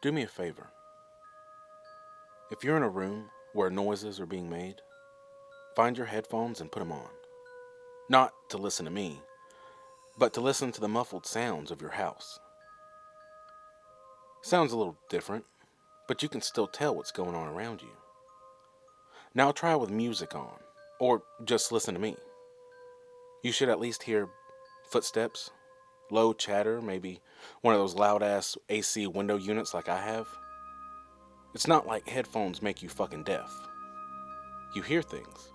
Do me a favor. If you're in a room where noises are being made, find your headphones and put them on. Not to listen to me, but to listen to the muffled sounds of your house. Sounds a little different, but you can still tell what's going on around you. Now try with music on, or just listen to me. You should at least hear footsteps, low chatter, maybe one of those loud-ass AC window units like I have. It's not like headphones make you fucking deaf. You hear things.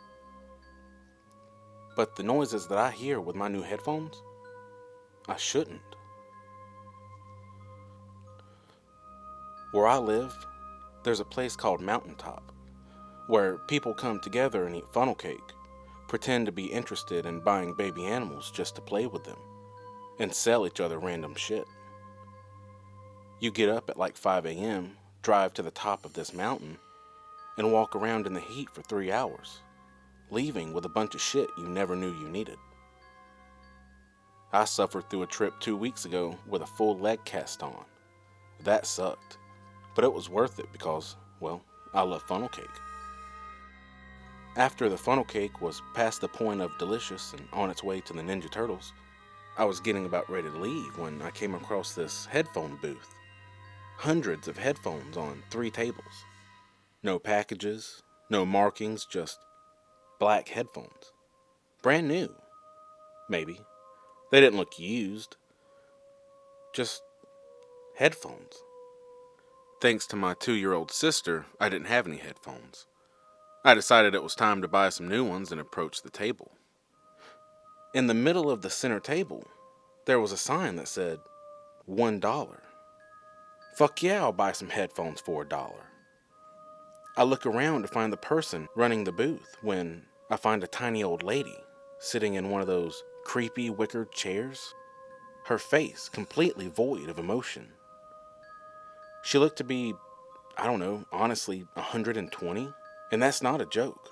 But the noises that I hear with my new headphones, I shouldn't. Where I live, there's a place called Mountaintop, where people come together and eat funnel cake, pretend to be interested in buying baby animals just to play with them, and sell each other random shit. You get up at like 5 a.m., drive to the top of this mountain, and walk around in the heat for 3 hours, leaving with a bunch of shit you never knew you needed. I suffered through a trip 2 weeks ago with a full leg cast on. That sucked, but it was worth it because, well, I love funnel cake. After the funnel cake was past the point of delicious and on its way to the Ninja Turtles, I was getting about ready to leave when I came across this headphone booth. Hundreds of headphones on 3 tables. No packages, no markings, just black headphones. Brand new. Maybe. They didn't look used. Just headphones. Thanks to my 2-year-old sister, I didn't have any headphones. I decided it was time to buy some new ones and approach the table. In the middle of the center table, there was a sign that said, $1. Fuck yeah, I'll buy some headphones for $1. I look around to find the person running the booth when I find a tiny old lady sitting in one of those creepy wicker chairs, her face completely void of emotion. She looked to be, I don't know, honestly, 120, and that's not a joke.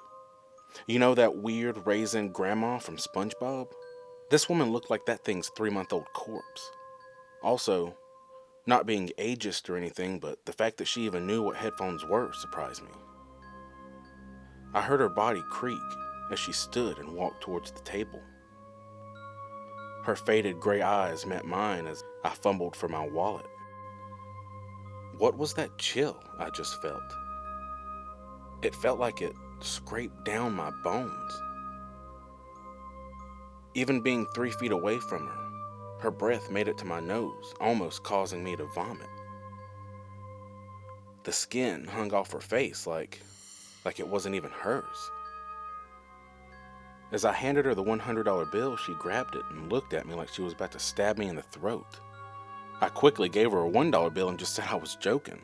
You know that weird raisin grandma from SpongeBob? This woman looked like that thing's 3-month-old corpse. Also, not being ageist or anything, but the fact that she even knew what headphones were surprised me. I heard her body creak as she stood and walked towards the table. Her faded gray eyes met mine as I fumbled for my wallet. What was that chill I just felt? It felt like it scraped down my bones. Even being 3 feet away from her breath made it to my nose, almost causing me to vomit. The skin hung off her face like it wasn't even hers. As I handed her the $100 bill, she grabbed it and looked at me like she was about to stab me in the throat. I quickly gave her a $1 bill and just said I was joking.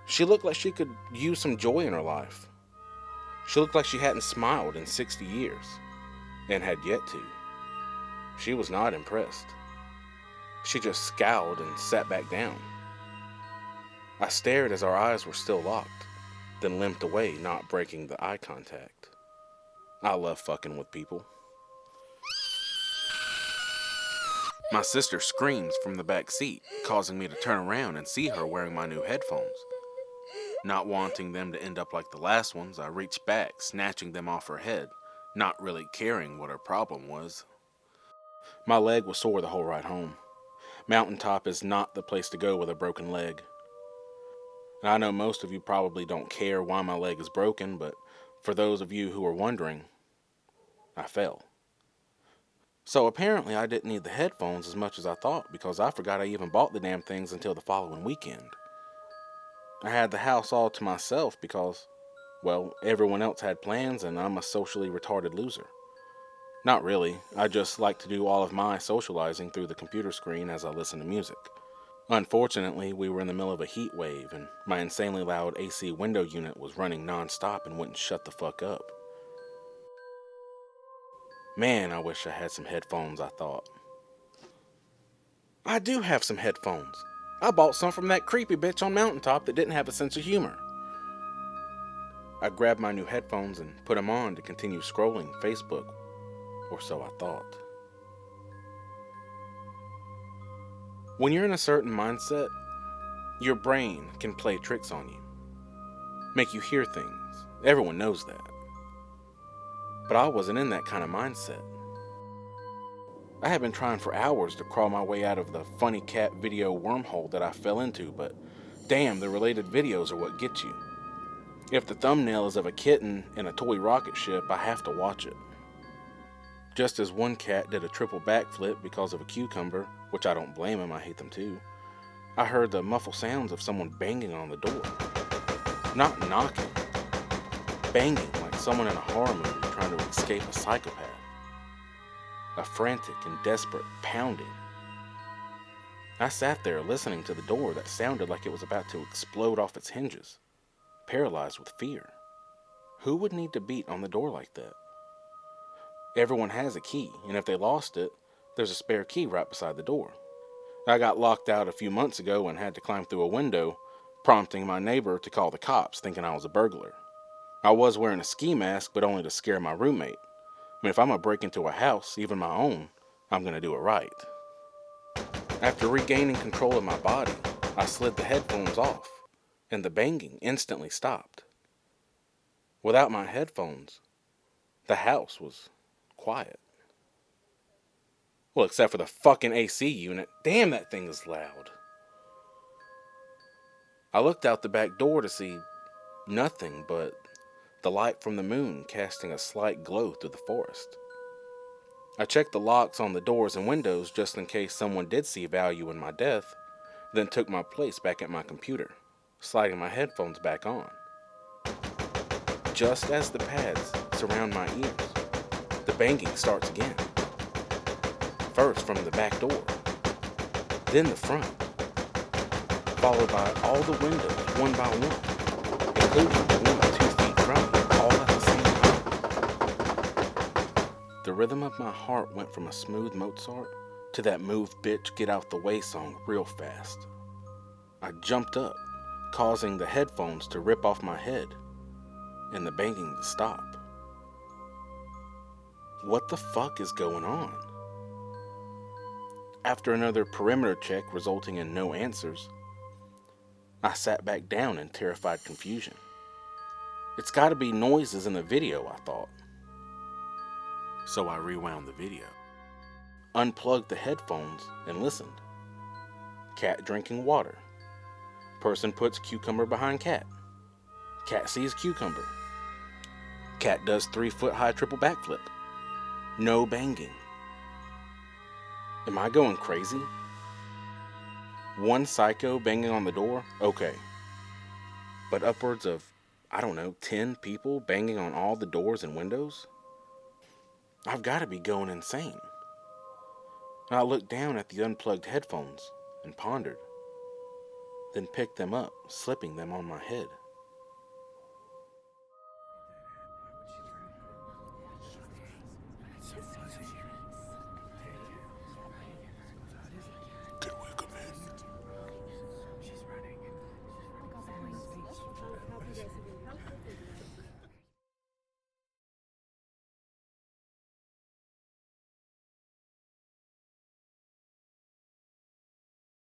She looked like she could use some joy in her life. She looked like she hadn't smiled in 60 years, and had yet to. She was not impressed. She just scowled and sat back down. I stared as our eyes were still locked, then limped away, not breaking the eye contact. I love fucking with people. My sister screams from the back seat, causing me to turn around and see her wearing my new headphones. Not wanting them to end up like the last ones, I reached back, snatching them off her head, not really caring what her problem was. My leg was sore the whole ride home. Mountaintop is not the place to go with a broken leg. And I know most of you probably don't care why my leg is broken, but for those of you who are wondering, I fell. So apparently I didn't need the headphones as much as I thought, because I forgot I even bought the damn things until the following weekend. I had the house all to myself because, well, everyone else had plans and I'm a socially retarded loser. Not really, I just like to do all of my socializing through the computer screen as I listen to music. Unfortunately, we were in the middle of a heat wave and my insanely loud AC window unit was running non-stop and wouldn't shut the fuck up. Man, I wish I had some headphones, I thought. I do have some headphones. I bought some from that creepy bitch on Mountaintop that didn't have a sense of humor. I grabbed my new headphones and put them on to continue scrolling Facebook, or so I thought. When you're in a certain mindset, Your brain can play tricks on you, make you hear things. Everyone knows that. But I wasn't in that kind of mindset. I had been trying for hours to crawl my way out of the funny cat video wormhole that I fell into, but damn, the related videos are what get you. If the thumbnail is of a kitten in a toy rocket ship, I have to watch it. Just as one cat did a triple backflip because of a cucumber, which I don't blame him, I hate them too, I heard the muffled sounds of someone banging on the door. Not knocking, banging like someone in a horror movie trying to escape a psychopath. A frantic and desperate pounding. I sat there listening to the door that sounded like it was about to explode off its hinges, paralyzed with fear. Who would need to beat on the door like that? Everyone has a key, and if they lost it, there's a spare key right beside the door. I got locked out a few months ago and had to climb through a window, prompting my neighbor to call the cops, thinking I was a burglar. I was wearing a ski mask, but only to scare my roommate. I mean, if I'm gonna break into a house, even my own, I'm gonna do it right. After regaining control of my body, I slid the headphones off, and the banging instantly stopped. Without my headphones, the house was quiet. Well, except for the fucking AC unit. Damn, that thing is loud. I looked out the back door to see nothing but the light from the moon casting a slight glow through the forest. I checked the locks on the doors and windows just in case someone did see value in my death, then took my place back at my computer, sliding my headphones back on. Just as the pads surround my ears, the banging starts again. First from the back door, then the front, followed by all the windows one by one, including the one 2 feet from me, all at the same time. The rhythm of my heart went from a smooth Mozart to that Move Bitch Get Out the Way song real fast. I jumped up, causing the headphones to rip off my head and the banging to stop. What the fuck is going on? After another perimeter check resulting in no answers, I sat back down in terrified confusion. It's gotta be noises in the video, I thought. So I rewound the video, unplugged the headphones, and listened. Cat drinking water. Person puts cucumber behind cat. Cat sees cucumber. Cat does 3-foot-high triple backflip. No banging. Am I going crazy? One psycho banging on the door? Okay. But upwards of, 10 people banging on all the doors and windows? I've got to be going insane. I looked down at the unplugged headphones and pondered, then picked them up, slipping them on my head.